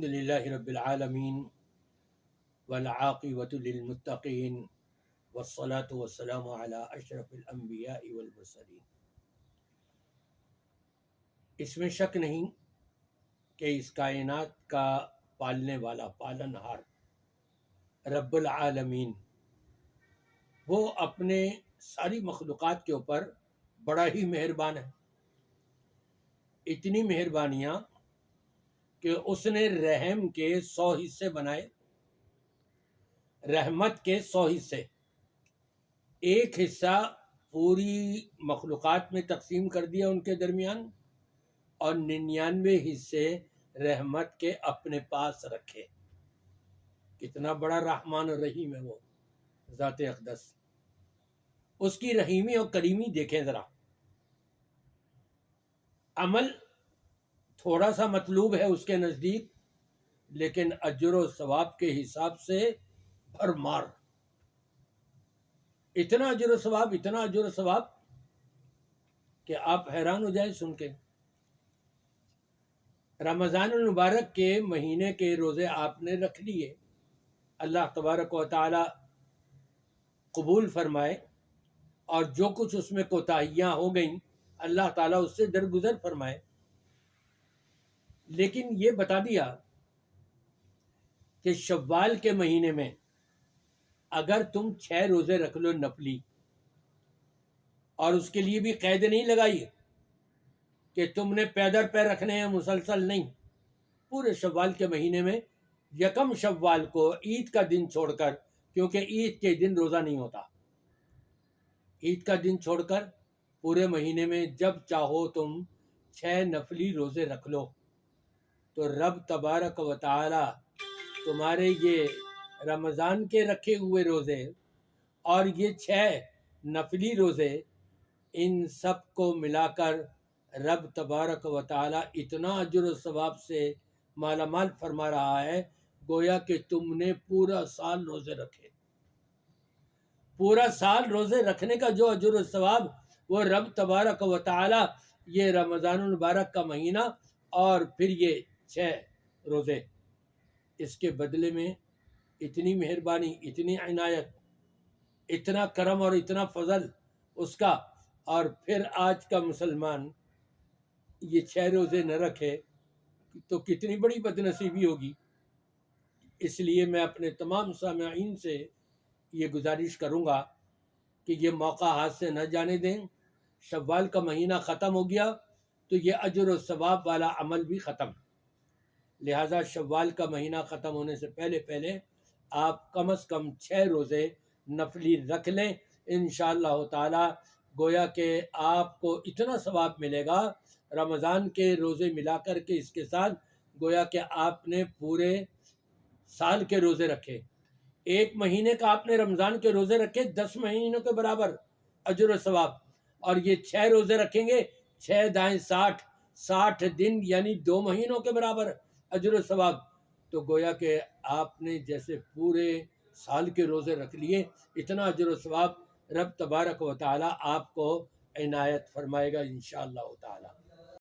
الحمد للہ رب العالمین والعاقبۃ للمتقین والصلاة والسلام علی اشرف الانبیاء والمرسلین۔ اس میں شک نہیں کہ اس کائنات کا پالنے والا، پالن ہار رب العالمین، وہ اپنے ساری مخلوقات کے اوپر بڑا ہی مہربان ہے۔ اتنی مہربانیاں کہ اس نے رحم کے 100 حصے بنائے، رحمت کے 100 حصے، ایک حصہ پوری مخلوقات میں تقسیم کر دیا ان کے درمیان، اور 99 حصے رحمت کے اپنے پاس رکھے۔ کتنا بڑا رحمان و رحیم ہے وہ ذات اقدس۔ اس کی رحیمی اور کریمی دیکھیں ذرا۔ عمل تھوڑا سا مطلوب ہے اس کے نزدیک، لیکن اجر و ثواب کے حساب سے بھرمار۔ اتنا اجر و ثواب، اتنا اجر و ثواب کہ آپ حیران ہو جائیں سن کے۔ رمضان المبارک کے مہینے کے روزے آپ نے رکھ لیے، اللہ تبارک و تعالی قبول فرمائے، اور جو کچھ اس میں کوتاہیاں ہو گئیں اللہ تعالیٰ اس سے درگزر فرمائے۔ لیکن یہ بتا دیا کہ شوال کے مہینے میں اگر تم 6 روزے رکھ لو نفلی، اور اس کے لیے بھی قید نہیں لگائی کہ تم نے پیدر پہ رکھنے ہیں، مسلسل نہیں، پورے شوال کے مہینے میں یکم شوال کو عید کا دن چھوڑ کر، کیونکہ عید کے دن روزہ نہیں ہوتا، عید کا دن چھوڑ کر پورے مہینے میں جب چاہو تم 6 نفلی روزے رکھ لو، تو رب تبارک و تعالی تمہارے یہ رمضان کے رکھے ہوئے روزے اور یہ 6 نفلی روزے، ان سب کو ملا کر رب تبارک و تعالی اتنا اجر و ثواب سے مالا مال فرما رہا ہے، گویا کہ تم نے پورا سال روزے رکھے۔ پورا سال روزے رکھنے کا جو اجر و ثواب وہ رب تبارک و تعالی یہ رمضان المبارک کا مہینہ اور پھر یہ 6 روزے، اس کے بدلے میں اتنی مہربانی، اتنی عنایت، اتنا کرم اور اتنا فضل اس کا، اور پھر آج کا مسلمان یہ 6 روزے نہ رکھے تو کتنی بڑی بد نصیبی ہوگی۔ اس لیے میں اپنے تمام سامعین سے یہ گزارش کروں گا کہ یہ موقع ہاتھ سے نہ جانے دیں۔ شوال کا مہینہ ختم ہو گیا تو یہ اجر و ثواب والا عمل بھی ختم، لہٰذا شوال کا مہینہ ختم ہونے سے پہلے پہلے آپ کم از کم 6 روزے نفلی رکھ لیں، انشاءاللہ تعالی گویا کہ آپ کو اتنا ثواب ملے گا، رمضان کے روزے ملا کر کے اس کے ساتھ گویا کہ آپ نے پورے سال کے روزے رکھے۔ ایک مہینے کا آپ نے رمضان کے روزے رکھے 10 مہینوں کے برابر اجر و ثواب، اور یہ 6 روزے رکھیں گے 6 دائیں 60 دن یعنی 2 مہینوں کے برابر اجر و ثواب، تو گویا کہ آپ نے جیسے پورے سال کے روزے رکھ لیے، اتنا اجر و ثواب رب تبارک و تعالی آپ کو عنایت فرمائے گا انشاءاللہ تعالی۔